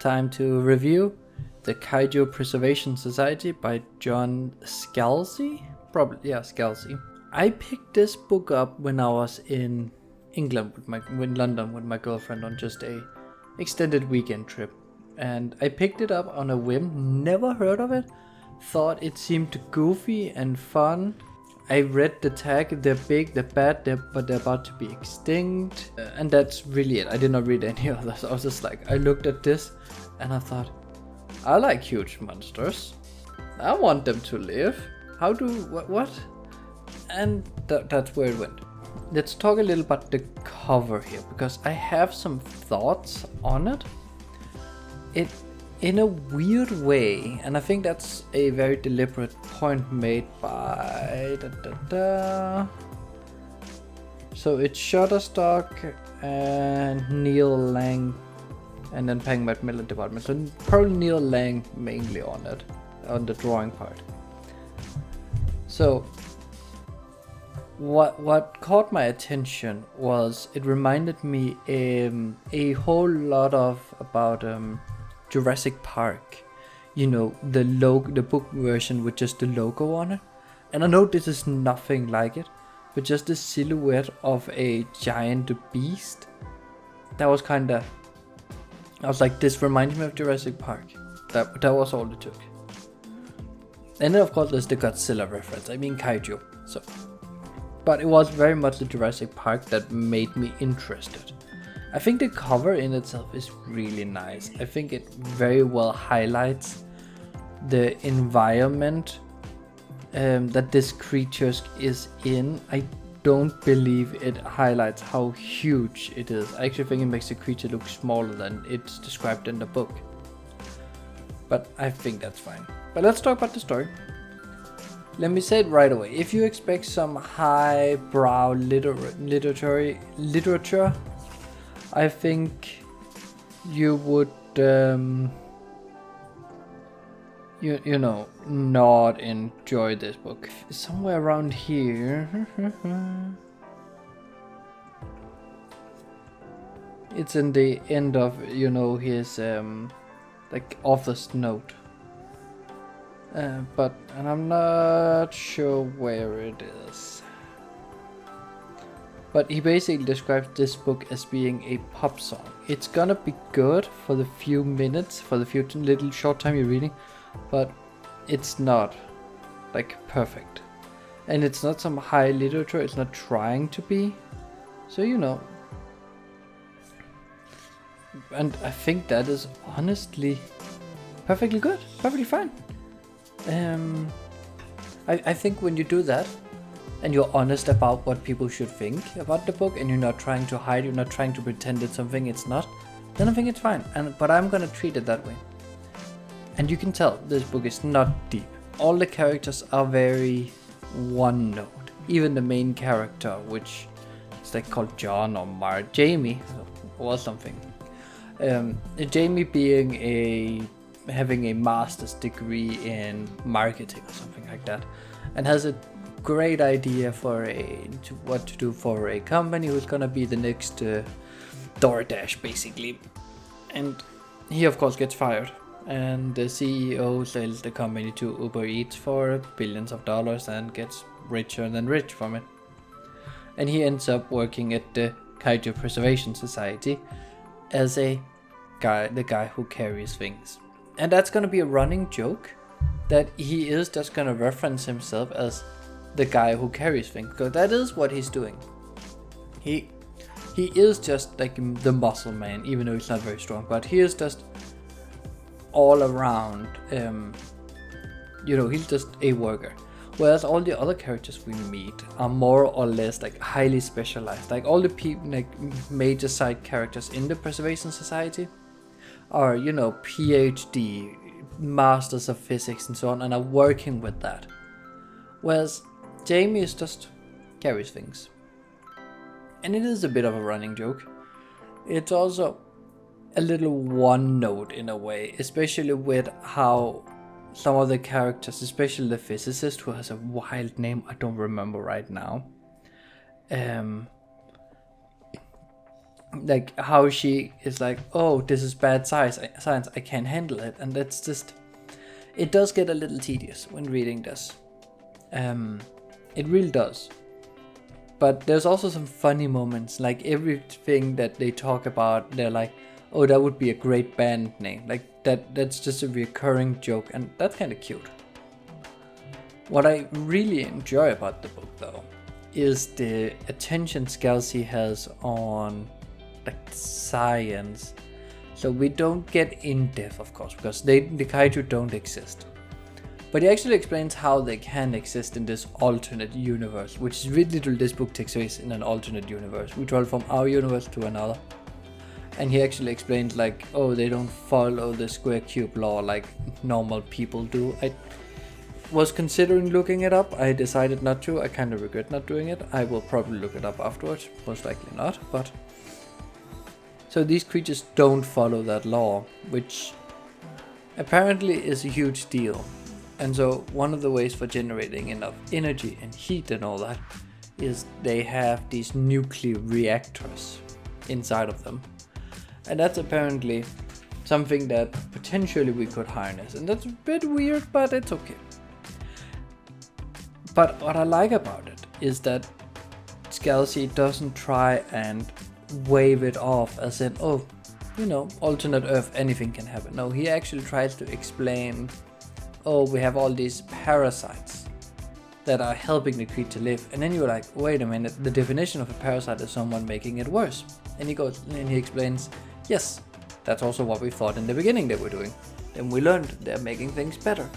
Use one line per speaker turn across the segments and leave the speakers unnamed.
time to review the Kaiju Preservation Society by John Scalzi. Scalzi. I picked this book up when I was in England in London with my girlfriend on just a extended weekend trip, and I picked it up on a whim. Never heard of it. Thought it seemed goofy and fun. I read the tag. They're big, they're bad, but they're about to be extinct, and that's really it. I did not read any others. I was just like, I looked at this and I thought, I like huge monsters. I want them to live. What? And that's where it went. Let's talk a little about the cover here, because I have some thoughts on it. It, in a weird way, and I think that's a very deliberate point made by So it's Shutterstock and Neil Lang, and then Pang Macmillan department. So probably Neil Lang mainly on it, on the drawing part. So what caught my attention was it reminded me a whole lot about Jurassic Park. You know, the book version with just the logo on it. And I know this is nothing like it, but just the silhouette of a giant beast. That was kinda, I was like, this reminds me of Jurassic Park. That was all it took. And then of course there's the Godzilla reference. I mean Kaiju. So, but it was very much the Jurassic Park that made me interested. I think the cover in itself is really nice. I think it very well highlights the environment that this creature is in. I don't believe it highlights how huge it is. I actually think it makes the creature look smaller than it's described in the book. But I think that's fine. But let's talk about the story. Let me say it right away. If you expect some highbrow literature, I think you would, you know, not enjoy this book. Somewhere around here. It's in the end of, you know, his like author's note. And I'm not sure where it is. But he basically describes this book as being a pop song. It's gonna be good for the few minutes, for the few little short time you're reading, but it's not like perfect. And it's not some high literature, it's not trying to be. So, you know. And I think that is honestly perfectly good, perfectly fine. I think when you do that, and you're honest about what people should think about the book, and you're not trying to hide, you're not trying to pretend it's something it's not, then I think it's fine. But I'm gonna treat it that way. And you can tell this book is not deep. All the characters are very one note. Even the main character, which is like called John or Jamie or something. Jamie being having a master's degree in marketing or something like that, and has a great idea for what to do for a company who's gonna be the next DoorDash basically. And he of course gets fired, and the CEO sells the company to Uber Eats for billions of dollars and gets richer than rich from it. And he ends up working at the Kaiju Preservation Society as the guy who carries things. And that's gonna be a running joke, that he is just gonna reference himself as the guy who carries things, because that is what he's doing. He is just like the muscle man, even though he's not very strong, but he is just all around, you know, he's just a worker. Whereas all the other characters we meet are more or less like highly specialized. Like all the people, like major side characters in the Preservation Society are, you know, PhD, masters of physics and so on, and are working with that. Whereas Jamie is just carries things. And it is a bit of a running joke. It's also a little one note in a way, especially with how some of the characters, especially the physicist who has a wild name I don't remember right now, like how she is like, oh, this is bad science, I can't handle it. And that's just, it does get a little tedious when reading this. It really does. But there's also some funny moments, like everything that they talk about, they're like, oh, that would be a great band name. Like that's just a recurring joke, and that's kind of cute. What I really enjoy about the book, though, is the attention Scalzi has on like science. So we don't get in depth, of course, because the kaiju don't exist. But he actually explains how they can exist in this alternate universe, which is really literally, this book takes place in an alternate universe. We travel from our universe to another. And he actually explains like, oh, they don't follow the square cube law like normal people do. I was considering looking it up. I decided not to. I kind of regret not doing it. I will probably look it up afterwards. Most likely not, but... So these creatures don't follow that law, which apparently is a huge deal. And so one of the ways for generating enough energy and heat and all that is they have these nuclear reactors inside of them. And that's apparently something that potentially we could harness. And that's a bit weird, but it's okay. But what I like about it is that Scalzi doesn't try and wave it off as in, oh, you know, alternate Earth, anything can happen. No, he actually tries to explain, oh, we have all these parasites that are helping the creature live. And then you're like, wait a minute, the definition of a parasite is someone making it worse. And he goes and he explains, yes, that's also what we thought in the beginning they were doing. Then we learned they're making things better.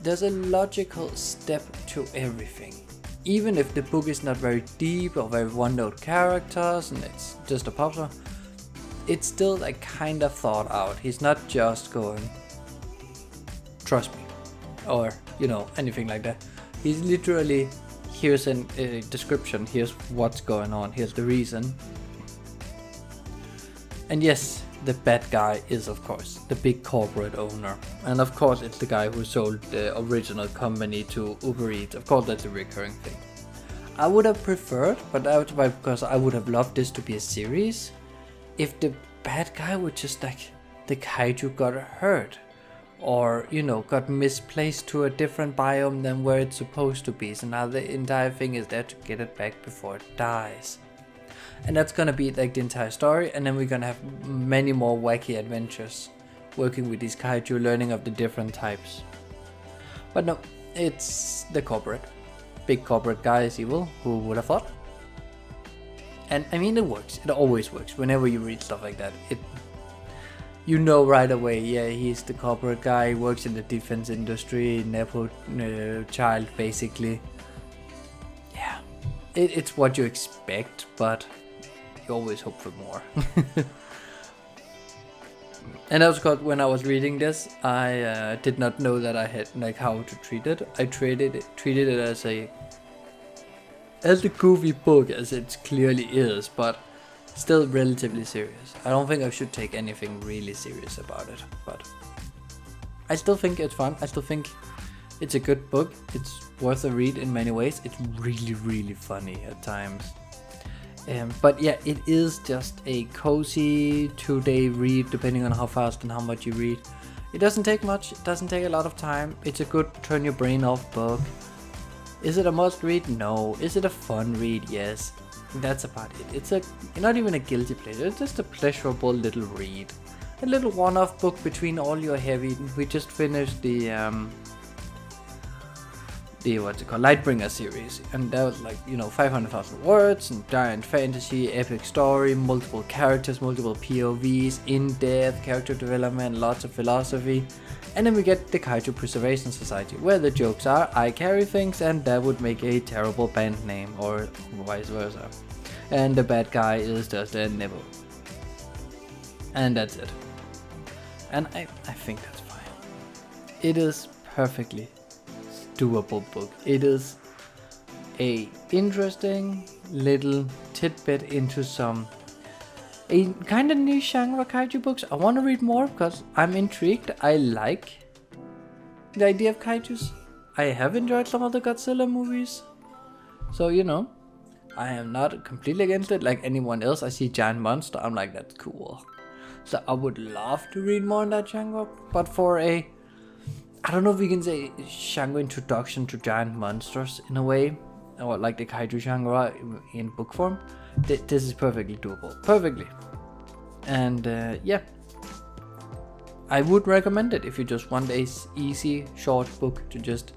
There's a logical step to everything. Even if the book is not very deep or very one-note characters and it's just a pop song, it's still like kind of thought out. He's not just going, trust me, or, you know, anything like that. He's literally, here's a description, here's what's going on, here's the reason. And yes, the bad guy is, of course, the big corporate owner. And of course, it's the guy who sold the original company to Uber Eats. Of course, that's a recurring thing. I would have preferred, but that was because I would have loved this to be a series, if the bad guy would just like, the kaiju got hurt. Or, you know, got misplaced to a different biome than where it's supposed to be. So now the entire thing is there to get it back before it dies. And that's gonna be like the entire story, and then we're gonna have many more wacky adventures working with these kaiju, learning of the different types. But no, it's the corporate. Big corporate guy is evil, who would have thought? And I mean, it works, it always works. Whenever you read stuff like that, you know right away, yeah, he's the corporate guy, he works in the defense industry, Nepo child basically. Yeah, it's what you expect, but you always hope for more. And that was because when I was reading this, I did not know that I had like how to treat it. I treated it as a goofy book as it clearly is, but still relatively serious. I don't think I should take anything really serious about it, but I still think it's fun. I still think it's a good book. It's worth a read in many ways. It's really, really funny at times. But yeah, it is just a cozy 2-day read, depending on how fast and how much you read. It doesn't take much, it doesn't take a lot of time. It's a good turn your brain off book. Is it a must read? No. Is it a fun read? Yes. That's about it. It's not even a guilty pleasure, it's just a pleasurable little read. A little one-off book between all your heavy. We just finished the what's it called, Lightbringer series, and that was like, you know, 500,000 words and giant fantasy, epic story, multiple characters, multiple POVs, in-depth character development, lots of philosophy. And then we get the Kaiju Preservation Society, where the jokes are, I carry things and that would make a terrible band name, or vice versa. And the bad guy is just a nibble. And that's it. And I think that's fine. It is perfectly doable book. It is a interesting little tidbit into a kind of niche genre kaiju books. I want to read more because I'm intrigued. I like the idea of kaijus. I have enjoyed some of the Godzilla movies, so you know, I am not completely against it like anyone else. I see giant monster, I'm like, that's cool. So I would love to read more in that genre, but for a, I don't know if we can say genre introduction to giant monsters in a way, or like the kaiju genre in book form, this is perfectly doable. Perfectly. And yeah, I would recommend it if you just want a easy, short book to just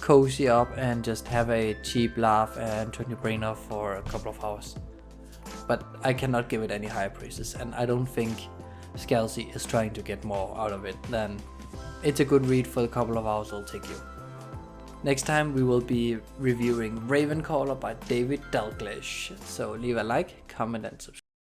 cozy up and just have a cheap laugh and turn your brain off for a couple of hours. But I cannot give it any higher praises, and I don't think Scalzi is trying to get more out of it than it's a good read for a couple of hours will take you. Next time we will be reviewing Ravencaller by David Dalglish, so leave a like, comment and subscribe.